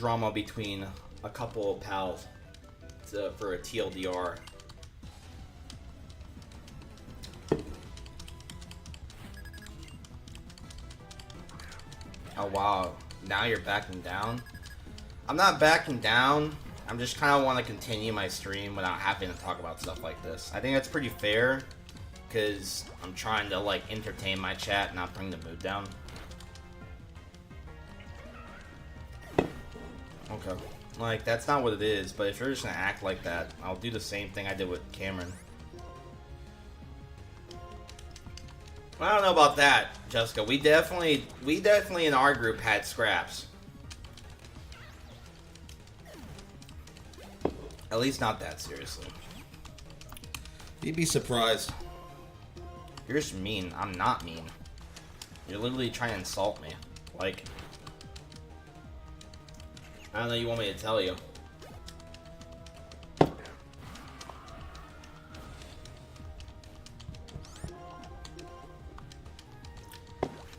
drama between a couple of pals for a TLDR. Oh wow, now you're backing down? I'm not backing down. I'm just kind of want to continue my stream without having to talk about stuff like this. I think that's pretty fair, because I'm trying to, like, entertain my chat and not bring the mood down. Okay. Like, that's not what it is, but if you're just gonna act like that, I'll do the same thing I did with Cameron. I don't know about that, Jessica. We definitely in our group had scraps. At least not that seriously. You'd be surprised. You're just mean. I'm not mean. You're literally trying to insult me. Like, I don't know, you want me to tell you.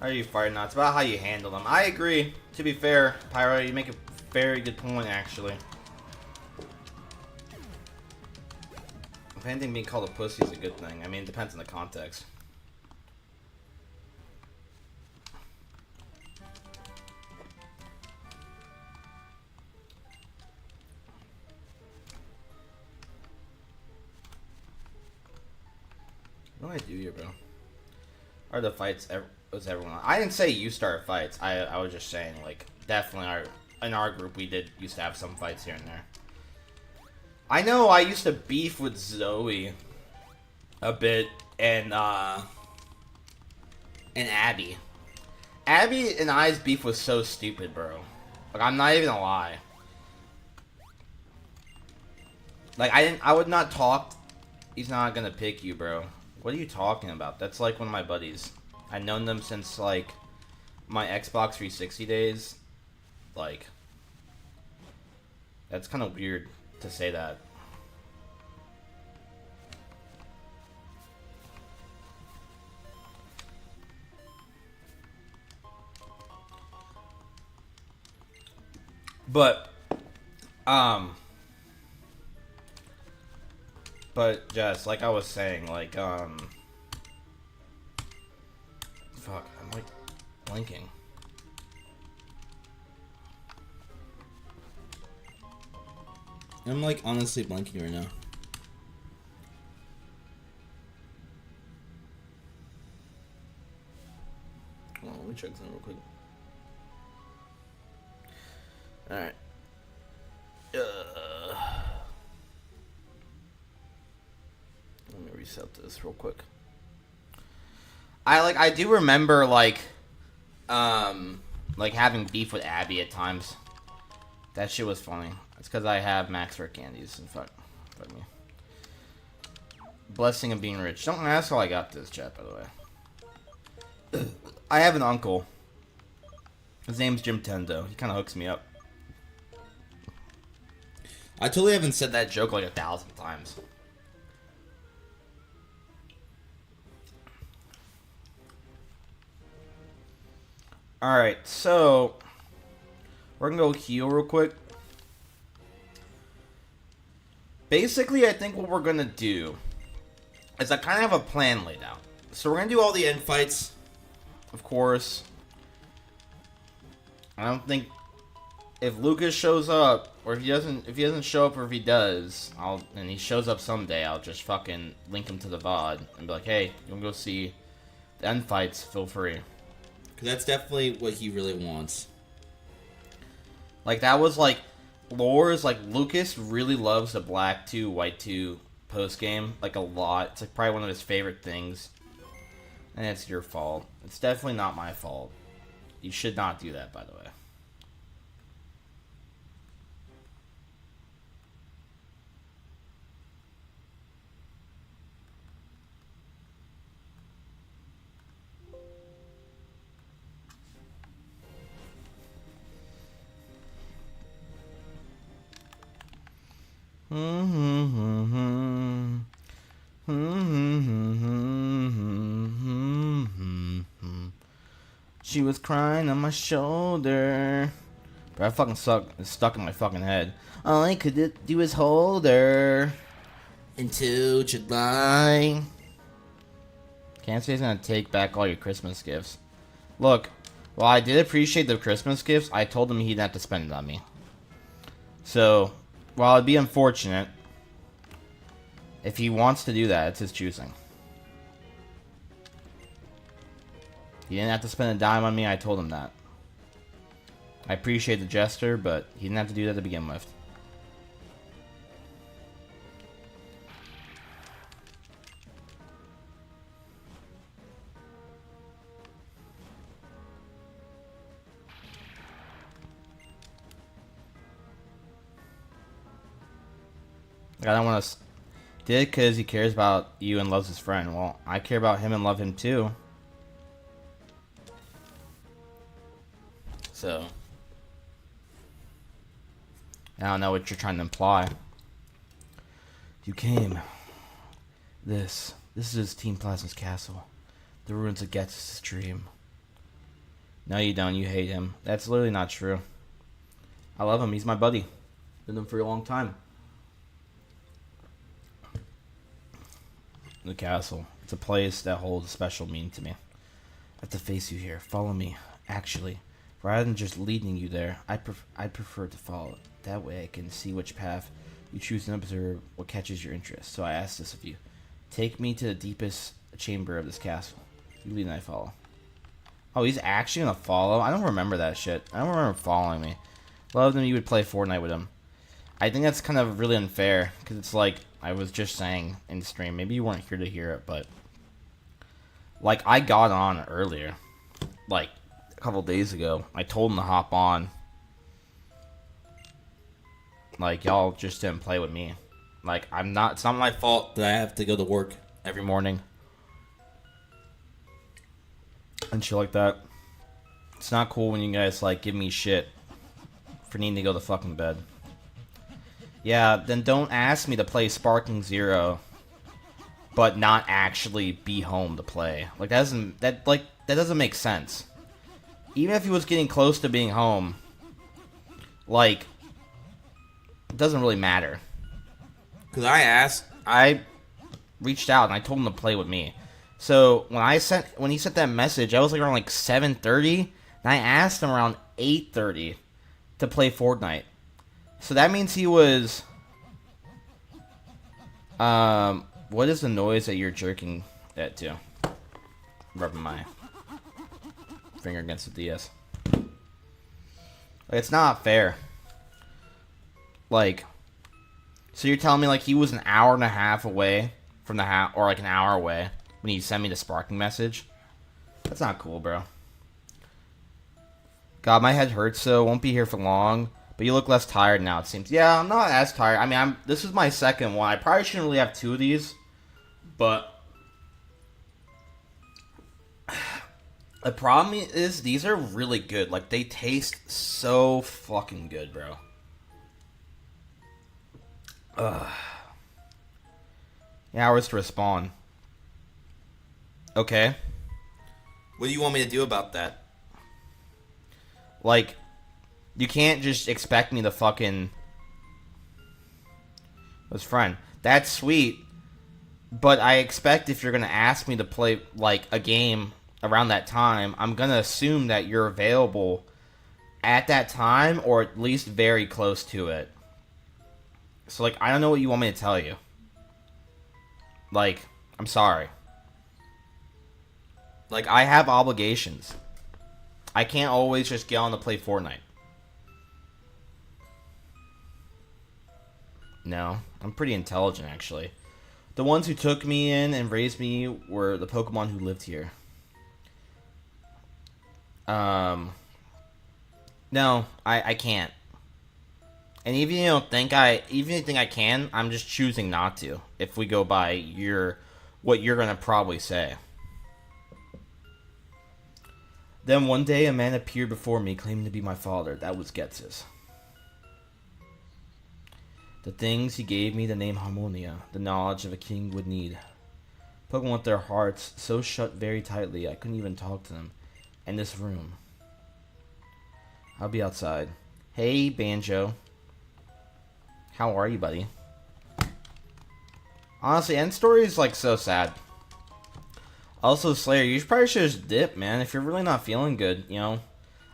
Are you fighting? It's about how you handle them. I agree. To be fair, Pyro, you make a very good point, actually. If anything, being called a pussy is a good thing. I mean, it depends on the context. What do I do here, bro? Are the fights was everyone? I didn't say you start fights. I was just saying, like, definitely in our group we used to have some fights here and there. I know I used to beef with Zoe a bit and Abby. Abby and I's beef was so stupid, bro. Like, I'm not even gonna lie. Like, I would not talk. He's not gonna pick you, bro. What are you talking about? That's like one of my buddies. I've known them since, like, my Xbox 360 days. Like, that's kind of weird to say that. But Jess, like I was saying, like, fuck, I'm like blinking. I'm like honestly blanking right now. Oh, let me check something real quick. Alright. Let me reset this real quick. I do remember, like having beef with Abby at times. That shit was funny. It's because I have max rare candies and fuck me. Blessing of being rich. Don't ask how I got this, chat, by the way. I have an uncle. His name's Jim Tendo. He kind of hooks me up. I totally haven't said that joke like 1,000 times. Alright, so we're gonna go heal real quick. Basically, I think what we're gonna do is I kind of have a plan laid out. So we're gonna do all the end fights, of course. I don't think if Lucas shows up, or if he doesn't show up, or if he does, and he shows up someday, I'll just fucking link him to the VOD and be like, hey, you wanna go see the end fights? Feel free. Because that's definitely what he really wants. Like, that was, like, Lore's, like, Lucas really loves the Black 2, White 2 post-game, like, a lot. It's, like, probably one of his favorite things. And it's your fault. It's definitely not my fault. You should not do that, by the way. She was crying on my shoulder. But that fucking stuck in my fucking head. All I could do is hold her until July. Can't say he's gonna take back all your Christmas gifts. Look, while I did appreciate the Christmas gifts, I told him he didn't have to spend it on me. So, while it'd be unfortunate, if he wants to do that, it's his choosing. He didn't have to spend a dime on me, I told him that. I appreciate the gesture, but he didn't have to do that to begin with. I don't want to... Did it because he cares about you and loves his friend. Well, I care about him and love him too. So... I don't know what you're trying to imply. You came. This is Team Plasma's castle. The ruins of Ghet's dream. No, you don't. You hate him. That's literally not true. I love him. He's my buddy. Been him for a long time. The castle. It's a place that holds a special meaning to me. I have to face you here. Follow me. Actually, rather than just leading you there, I'd prefer to follow. That way I can see which path you choose and observe what catches your interest. So I ask this of you. Take me to the deepest chamber of this castle. You lead and I follow. Oh, he's actually going to follow? I don't remember that shit. I don't remember following me. Loved him, you would play Fortnite with him. I think that's kind of really unfair. Because it's like, I was just saying in the stream. Maybe you weren't here to hear it, but... Like, I got on earlier. Like, a couple days ago. I told him to hop on. Like, y'all just didn't play with me. Like, it's not my fault that I have to go to work every morning. And shit like that. It's not cool when you guys, like, give me shit for needing to go to fucking bed. Yeah, then don't ask me to play Sparking Zero, but not actually be home to play. Like, that doesn't make sense. Even if he was getting close to being home, like... It doesn't really matter. Because I reached out and I told him to play with me. So when he sent that message, I was like around like 7:30, and I asked him around 8:30 to play Fortnite. So that means he was what is the noise that you're jerking at to? Rubbing my finger against the DS. It's not fair. Like, so you're telling me, like, he was an hour and a half away from the house, or like an hour away, when he sent me the sparking message? That's not cool, bro. God, my head hurts, so won't be here for long, but you look less tired now, it seems. Yeah, I'm not as tired. I mean, this is my second one. I probably shouldn't really have two of these, but... The problem is, these are really good. Like, they taste so fucking good, bro. Hours to respawn. Okay. What do you want me to do about that? Like, you can't just expect me to fucking... His friend. That's sweet. But I expect if you're gonna ask me to play, like, a game around that time, I'm gonna assume that you're available at that time, or at least very close to it. So, like, I don't know what you want me to tell you. Like, I'm sorry. Like, I have obligations. I can't always just get on to play Fortnite. No, I'm pretty intelligent, actually. The ones who took me in and raised me were the Pokemon who lived here. No, I can't. And even if you don't think even if you think I can, I'm just choosing not to. If we go by what you're gonna probably say. Then one day a man appeared before me claiming to be my father. That was Ghet's. The things he gave me, the name Harmonia, the knowledge of a king would need. Pokemon with their hearts so shut very tightly I couldn't even talk to them. And this room. I'll be outside. Hey, Banjo. How are you, buddy? Honestly, end story is like so sad. Also, Slayer, you probably should just dip, man, if you're really not feeling good, you know?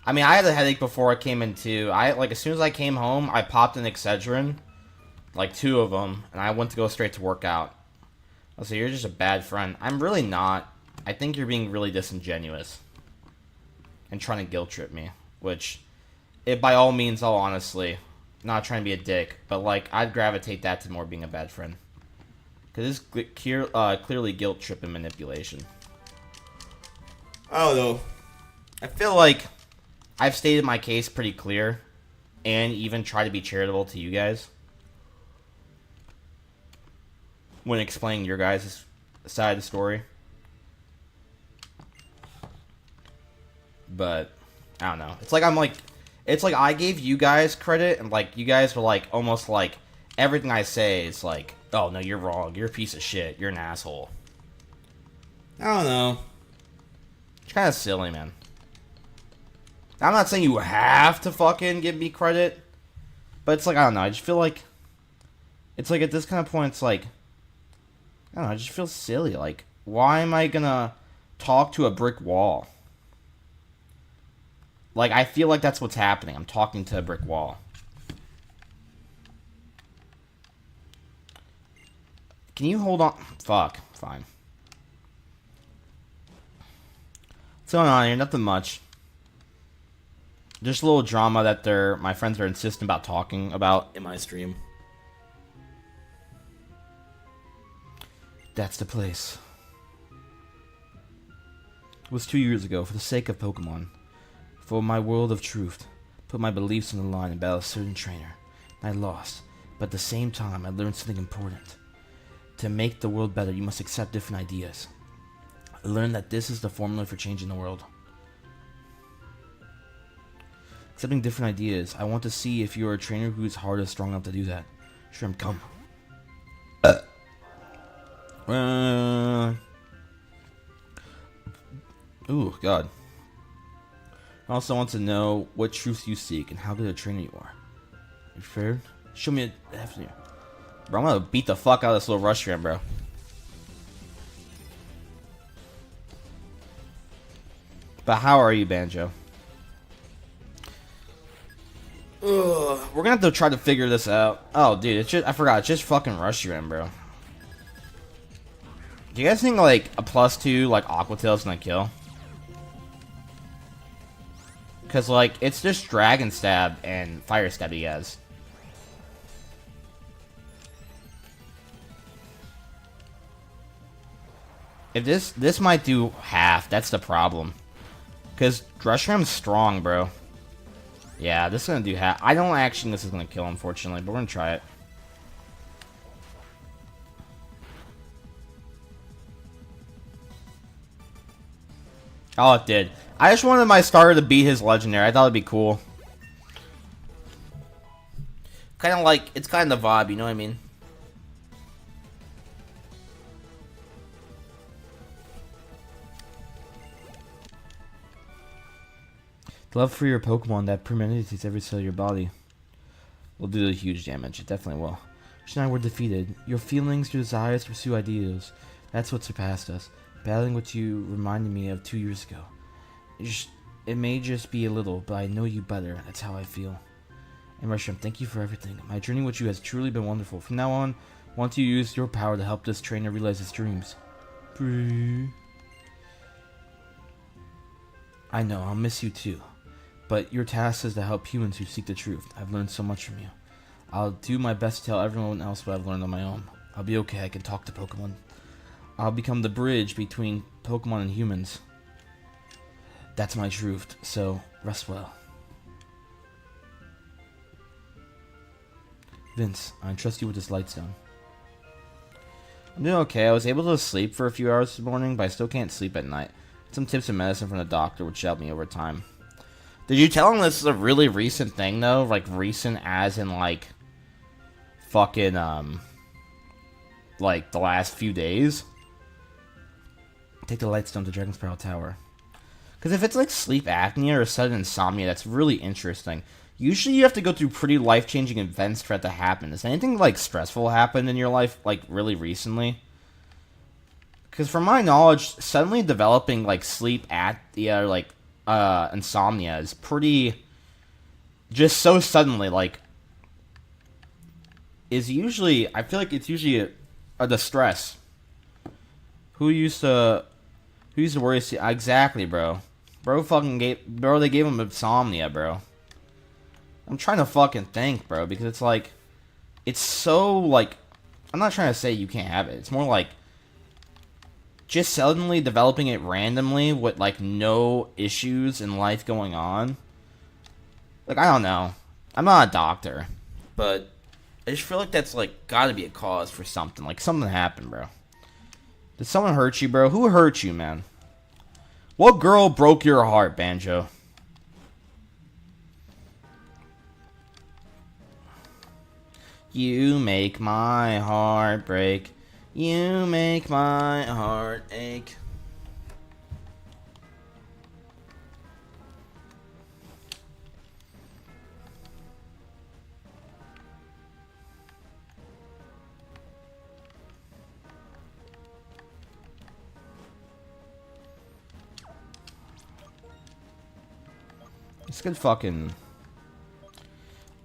I mean, I had a headache before I came in, too. Like, as soon as I came home, I popped an Excedrin. Like, 2 of them. And I went to go straight to work out. So you're just a bad friend. I'm really not. I think you're being really disingenuous. And trying to guilt trip me. Which, by all means, all honestly, not trying to be a dick. But, like, I'd gravitate that to more being a bad friend. Because this is clearly guilt trip and manipulation. I don't know. I feel like I've stated my case pretty clear, and even try to be charitable to you guys when explaining your guys' side of the story. But I don't know. It's like I gave you guys credit, and like you guys were like almost like everything I say is like, oh no, you're wrong. You're a piece of shit. You're an asshole. I don't know. It's kind of silly, man. I'm not saying you have to fucking give me credit, but it's like, I don't know, I just feel like, it's like at this kind of point, it's like, I don't know, I just feel silly, like, why am I gonna talk to a brick wall? Like, I feel like that's what's happening, I'm talking to a brick wall. Can you hold on? Fuck, fine. What's going on here? Nothing much. Just a little drama that my friends are insistent about talking about in my stream. That's the place. It was 2 years ago, for the sake of Pokemon. For my world of truth. Put my beliefs on the line and battle a certain trainer. I lost, but at the same time I learned something important. To make the world better, you must accept different ideas. I learned that this is the formula for changing the world. Accepting different ideas. I want to see if you're a trainer whose heart is strong enough to do that. Shrimp, come. Ooh, God. I also want to know what truth you seek and how good a trainer you are. You fair? Show me a... Bro, I'm gonna beat the fuck out of this little Rushran, bro. But how are you, Banjo? Ugh, we're gonna have to try to figure this out. Oh, dude, it's just... I forgot. It's just fucking Rushran, bro. Do you guys think, like, a +2, like, Aqua Tail's gonna kill? Because, like, it's just Dragon Stab and Fire Stab he has. If this might do half, that's the problem. Because Rushram's strong, bro. Yeah, this is gonna do half. I don't actually think this is gonna kill, unfortunately, but we're gonna try it. Oh, it did. I just wanted my starter to beat his legendary. I thought it'd be cool. Kind of like, it's kind of the vibe, you know what I mean? The love for your Pokemon that permeates every cell of your body will do the huge damage. It definitely will. She and I were defeated. Your feelings, your desires to pursue ideals. That's what surpassed us. Battling what you reminded me of 2 years ago. It may just be a little, but I know you better. That's how I feel. And Resham, thank you for everything. My journey with you has truly been wonderful. From now on, I want you to use your power to help this trainer realize his dreams. I know, I'll miss you too. But your task is to help humans who seek the truth. I've learned so much from you. I'll do my best to tell everyone else what I've learned on my own. I'll be okay, I can talk to Pokemon. I'll become the bridge between Pokemon and humans. That's my truth, so rest well. Vince, I entrust you with this Lightstone. I'm doing okay. I was able to sleep for a few hours this morning, but I still can't sleep at night. Some tips and medicine from the doctor, which helped me over time. Did you tell him this is a really recent thing, though? Like, recent as in, like, fucking, like, the last few days? Take the Lightstone to Dragon's Pearl Tower. Because if it's, like, sleep apnea or sudden insomnia, that's really interesting. usually you have to go through pretty life-changing events for that to happen. Has anything, like, stressful happened in your life, like, really recently? Because from my knowledge, suddenly developing, like, sleep apnea or, like, insomnia is pretty... just so suddenly, like... is usually... I feel like it's usually a distress. Who used to worry? Exactly, bro. Bro, they gave him insomnia, bro. I'm trying to fucking think, bro, because it's like, it's so, like, I'm not trying to say you can't have it. It's more like, just suddenly developing it randomly with, like, no issues in life going on. Like, I don't know. I'm not a doctor, but I just feel like that's, like, gotta be a cause for something. Like, something happened, bro. Did someone hurt you, bro? Who hurt you, man? What girl broke your heart, Banjo? You make my heart break. You make my heart ache. It's good fucking...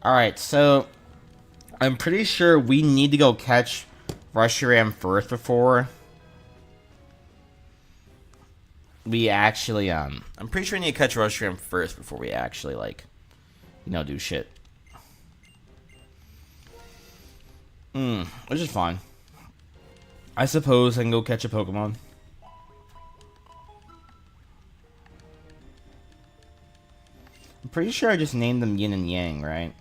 Alright, so... I'm pretty sure we need to go catch Reshiram first before... we actually, I'm pretty sure we need to catch Reshiram first before we actually, like... you know, do shit. Which is fine. I suppose I can go catch a Pokemon. I'm pretty sure I just named them Yin and Yang, right?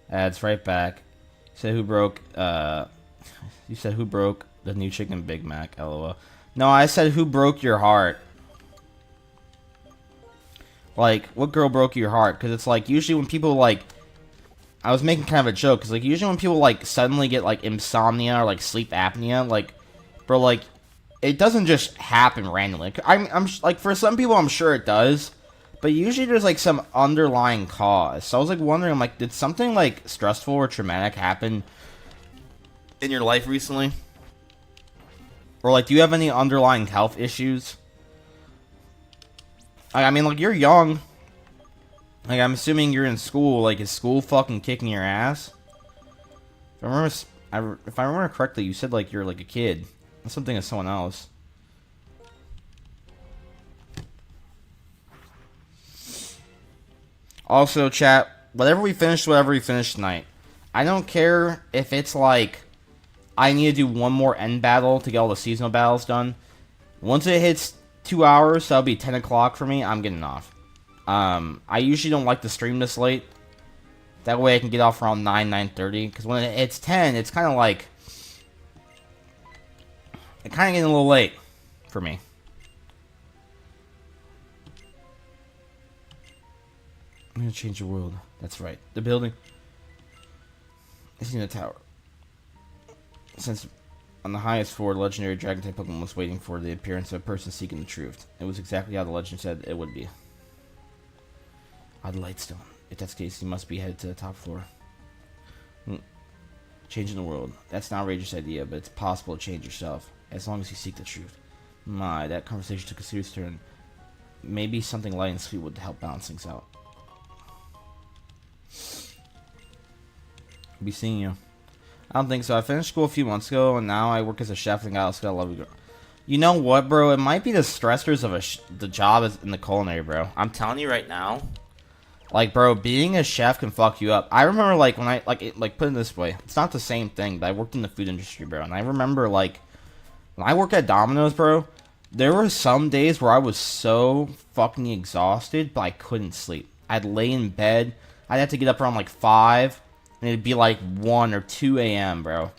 It's right back. You said who broke, you said who broke the new chicken Big Mac, lol. No, I said who broke your heart. Like, what girl broke your heart? Because it's like, usually when people, like... I was making kind of a joke, because, like, usually when people, like, suddenly get, like, insomnia or, like, sleep apnea, like, bro, like... it doesn't just happen randomly. I'm like, for some people, I'm sure it does. But usually there's, like, some underlying cause. So I was, like, wondering, like, did something, like, stressful or traumatic happen in your life recently? Or, like, do you have any underlying health issues? I mean, like, you're young. Like, I'm assuming you're in school. Like, is school fucking kicking your ass? If I remember correctly, you said, like, you're, like, a kid. That's something of someone else. Also, chat, whatever we finish tonight. I don't care if it's like I need to do one more end battle to get all the seasonal battles done. Once it hits 2 hours, so that'll be 10 o'clock for me, I'm getting off. I usually don't like to stream this late. That way I can get off around 9:30. Because when it's 10, it's kind of like... it's kind of getting a little late for me. I'm going to change the world. That's right. The building is in the tower. Since on the highest floor, the legendary dragon-type Pokemon was waiting for the appearance of a person seeking the truth. It was exactly how the legend said it would be. The Lightstone. If that's the case, you must be headed to the top floor. Changing the world. That's an outrageous idea, but it's possible to change yourself, as long as you seek the truth. My, that conversation took a serious turn. Maybe something light and sweet would help balance things out. I'll be seeing you. I don't think so. I finished school a few months ago, and now I work as a chef and got a lovely girl. You know what, bro? It might be the stressors of the job in the culinary, bro. I'm telling you right now. Like, bro, being a chef can fuck you up. I remember, like, when I, put it this way. It's not the same thing, but I worked in the food industry, bro. And I remember, like, when I worked at Domino's, bro, there were some days where I was so fucking exhausted, but I couldn't sleep. I'd lay in bed. I'd have to get up around, like, 5. And it'd be, like, 1 or 2 a.m., bro.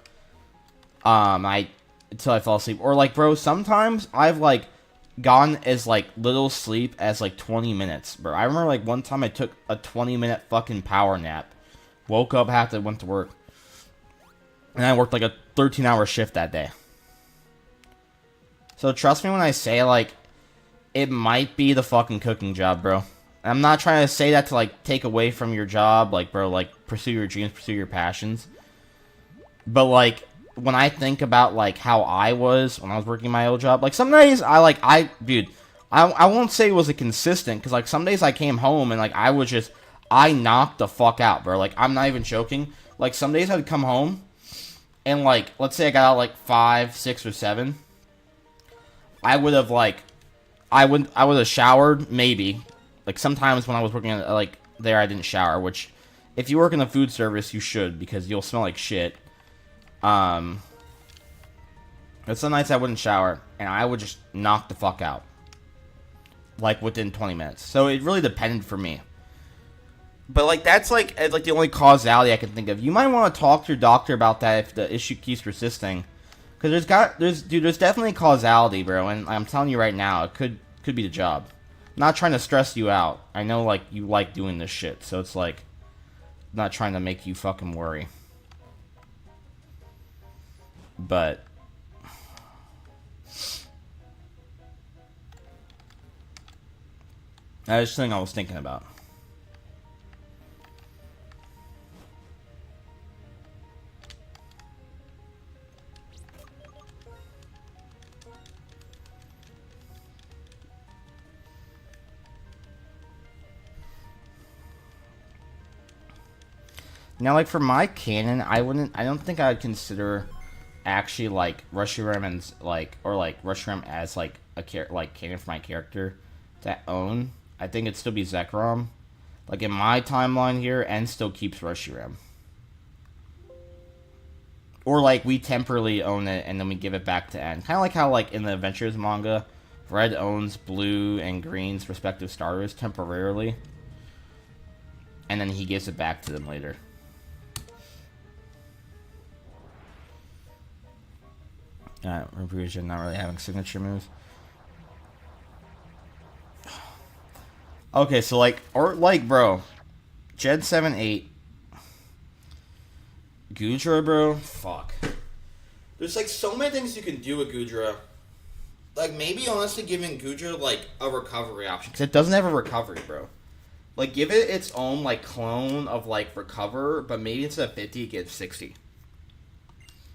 Until I fell asleep. Or, like, bro, sometimes I've, like, gotten as, like, little sleep as, like, 20 minutes, bro. I remember, like, one time I took a 20-minute fucking power nap. Woke up after I went to work. And I worked, like, a 13-hour shift that day. So, trust me when I say, like, it might be the fucking cooking job, bro. I'm not trying to say that to, like, take away from your job. Like, bro, like, pursue your dreams, pursue your passions. But, like, when I think about, like, how I was when I was working my old job, like, some days dude, I won't say it was a consistent, because, like, some days I came home and, like, I knocked the fuck out, bro. Like, I'm not even joking. Like, some days I'd come home and, like, let's say I got out, like, 5, 6, or 7. I would have, like, I would have showered, maybe. Like, sometimes when I was working, like, there, I didn't shower, which, if you work in the food service, you should, because you'll smell like shit. But some nights I wouldn't shower, and I would just knock the fuck out. Like, within 20 minutes. So, it really depended for me. But, like, that's, like the only causality I can think of. You might want to talk to your doctor about that if the issue keeps persisting. Because there's definitely causality, bro. And I'm telling you right now, it could be the job. I'm not trying to stress you out. I know, like, you like doing this shit. So, it's, like, I'm not trying to make you fucking worry. But that's just something I was thinking about. Now, like, for my canon, I don't think I would consider actually, like, Reshiram and, like, or, like, Reshiram as, like, canon for my character to own. I think it'd still be Zekrom. Like, in my timeline here, N still keeps Reshiram. Or, like, we temporarily own it, and then we give it back to N. Kind of like how, like, in the Adventures manga, Red owns Blue and Green's respective starters temporarily. And then he gives it back to them later. Reversion not really having signature moves. Okay, so, like, bro, Gen 7, 8. Gudra, bro, fuck. There's, like, so many things you can do with Gudra. Like, maybe honestly giving Gudra, like, a recovery option. Because it doesn't have a recovery, bro. Like, give it its own, like, clone of, like, recover, but maybe instead of 50, it gives 60.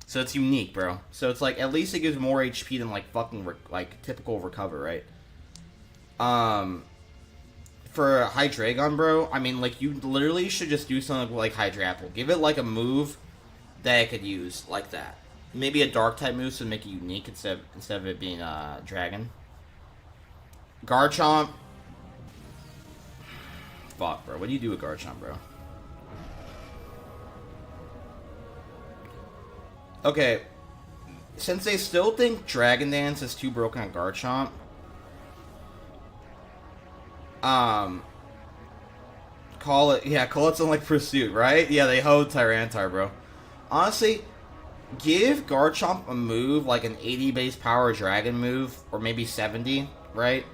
So it's unique, bro. So it's like, at least it gives more HP than, like, fucking, like, typical recover, right? For Hydreigon, bro, I mean, like, you literally should just do something like Hydrapple. Give it, like, a move that it could use, like that. Maybe a Dark-type move to make it unique instead of it being, Dragon. Garchomp. Fuck, bro. What do you do with Garchomp, bro? Okay, since they still think Dragon Dance is too broken on Garchomp, call it something like Pursuit, right? Yeah, they hold Tyranitar, bro. Honestly, give Garchomp a move, like an 80 base power Dragon move, or maybe 70, right?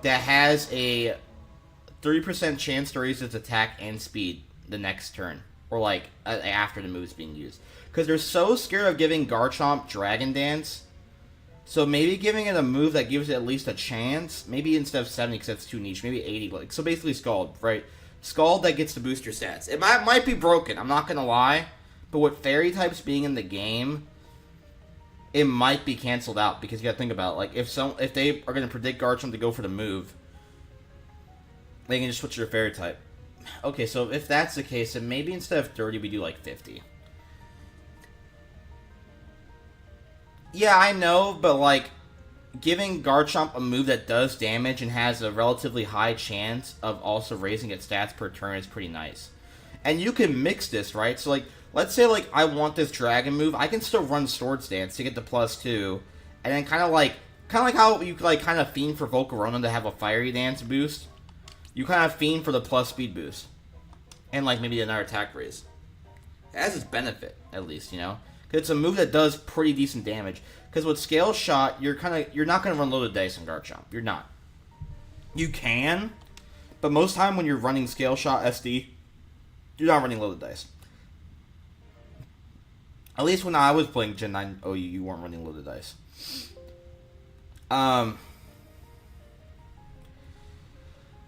That has a 30% chance to raise its attack and speed the next turn, or like after the move's being used. Because they're so scared of giving Garchomp Dragon Dance. So maybe giving it a move that gives it at least a chance. Maybe instead of 70 because that's too niche. Maybe 80. Like, so basically Scald, right? Scald that gets to boost your stats. It might be broken. I'm not going to lie. But with Fairy types being in the game, it might be canceled out. Because you got to think about it. Like, if they are going to predict Garchomp to go for the move, they can just switch to their Fairy type. Okay, so if that's the case, then maybe instead of 30, we do like 50. Yeah, I know, but, like, giving Garchomp a move that does damage and has a relatively high chance of also raising its stats per turn is pretty nice. And you can mix this, right? So, like, let's say, like, I want this Dragon move. I can still run Swords Dance to get the +2. And then kind of like how you, like, kind of fiend for Volcarona to have a Fiery Dance boost. You kind of fiend for the plus speed boost. And, like, maybe another attack raise. It has its benefit, at least, you know? It's a move that does pretty decent damage. Because with Scale Shot, you're not going to run loaded dice on Garchomp. You're not. You can, but most time when you're running Scale Shot SD, you're not running loaded dice. At least when I was playing Gen 9 OU, you weren't running loaded dice.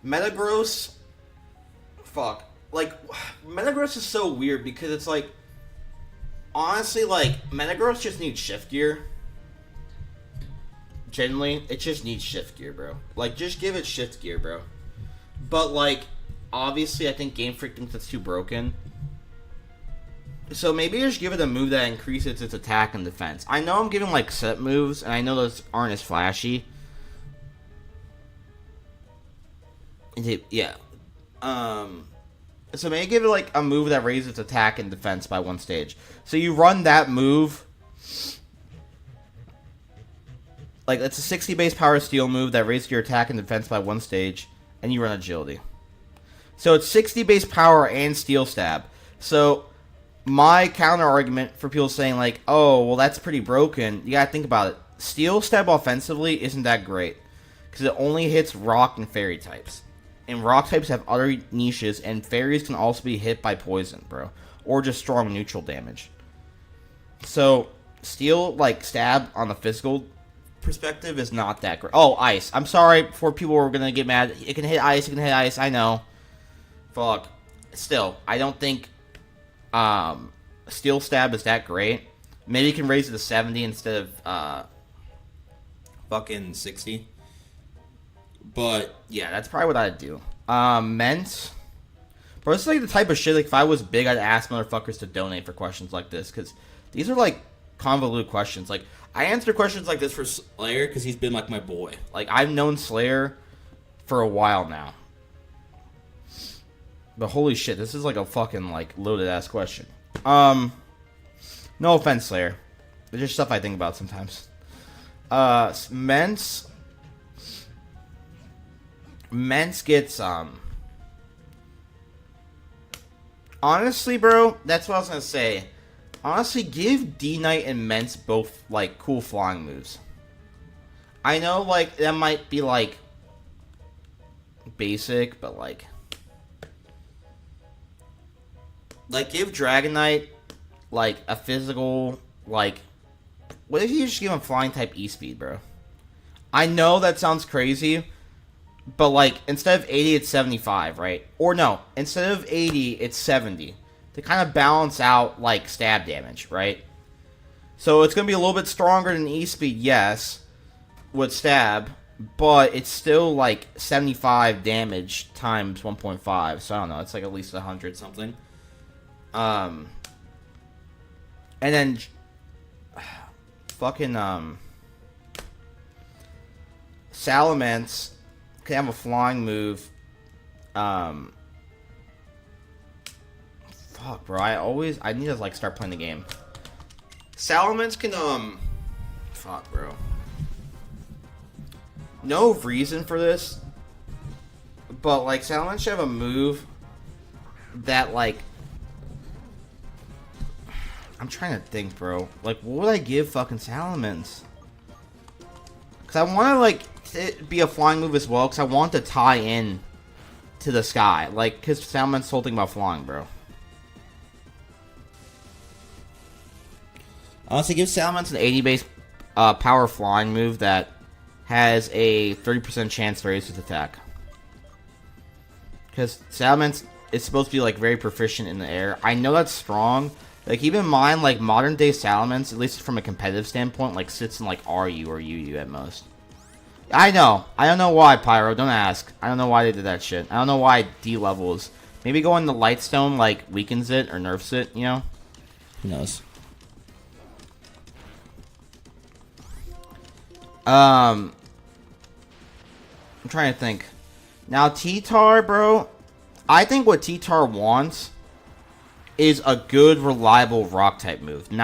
Metagross, fuck. Like, Metagross is so weird because it's like, honestly, like, Metagross just needs Shift Gear. Genuinely, it just needs Shift Gear, bro. Like, just give it Shift Gear, bro. But, like, obviously, I think Game Freak thinks it's too broken. So maybe just give it a move that increases its attack and defense. I know I'm giving, like, set moves, and I know those aren't as flashy. Yeah. So maybe give it, like, a move that raises its attack and defense by 1 stage. So you run that move. Like, it's a 60 base power steel move that raises your attack and defense by 1 stage, and you run agility. So it's 60 base power and steel stab. So my counter argument for people saying, like, oh, well, that's pretty broken, you gotta think about it. Steel stab offensively isn't that great, because it only hits rock and fairy types. And rock types have other niches, and fairies can also be hit by poison, bro. Or just strong neutral damage. So, steel, like, stab on the physical perspective is not that great. Oh, ice. I'm sorry for people who are gonna get mad. It can hit ice, I know. Fuck. Still, I don't think steel stab is that great. Maybe you can raise it to 70 instead of fucking 60. But yeah, that's probably what I'd do. Ment. Bro, this is like the type of shit, like, if I was big, I'd ask motherfuckers to donate for questions like this, because these are, like, convoluted questions. Like, I answer questions like this for Slayer, because he's been, like, my boy. Like, I've known Slayer for a while now. But holy shit, this is, like, a fucking, like, loaded-ass question. No offense, Slayer. It's just stuff I think about sometimes. Ment gets, honestly, bro, that's what I was gonna say. Honestly, give D-Knight and Ment both, like, cool flying moves. I know, like, that might be, like, basic, but, like, give Dragonite, like, a physical, like, what if you just give him flying type E-Speed, bro? I know that sounds crazy, but, like, instead of 80, it's 75, right? Or no, instead of 80, it's 70. To kind of balance out, like, stab damage, right? So it's going to be a little bit stronger than E-Speed, yes, with stab, but it's still, like, 75 damage times 1.5. So I don't know, it's like at least 100 something. And then fucking Salamence can have a flying move. Fuck, bro. I need to, like, start playing the game. Salamence can, fuck, bro. No reason for this, but, like, Salamence should have a move that, like, I'm trying to think, bro. Like, what would I give fucking Salamence? Because I want to, like, it be a flying move as well, because I want to tie in to the sky. Like, because Salamence's whole thing about flying, bro. Honestly, give Salamence an 80 base power flying move that has a 30% chance to raise its attack. Because Salamence is supposed to be, like, very proficient in the air. I know that's strong. Like, keep in mind, like, modern day Salamence, at least from a competitive standpoint, like, sits in, like, RU or UU at most. I know. I don't know why, Pyro. Don't ask. I don't know why they did that shit. I don't know why D levels. Maybe going to Lightstone, like, weakens it or nerfs it, you know? Who knows? I'm trying to think. Now, T-Tar, bro, I think what T-Tar wants is a good, reliable rock type move. Not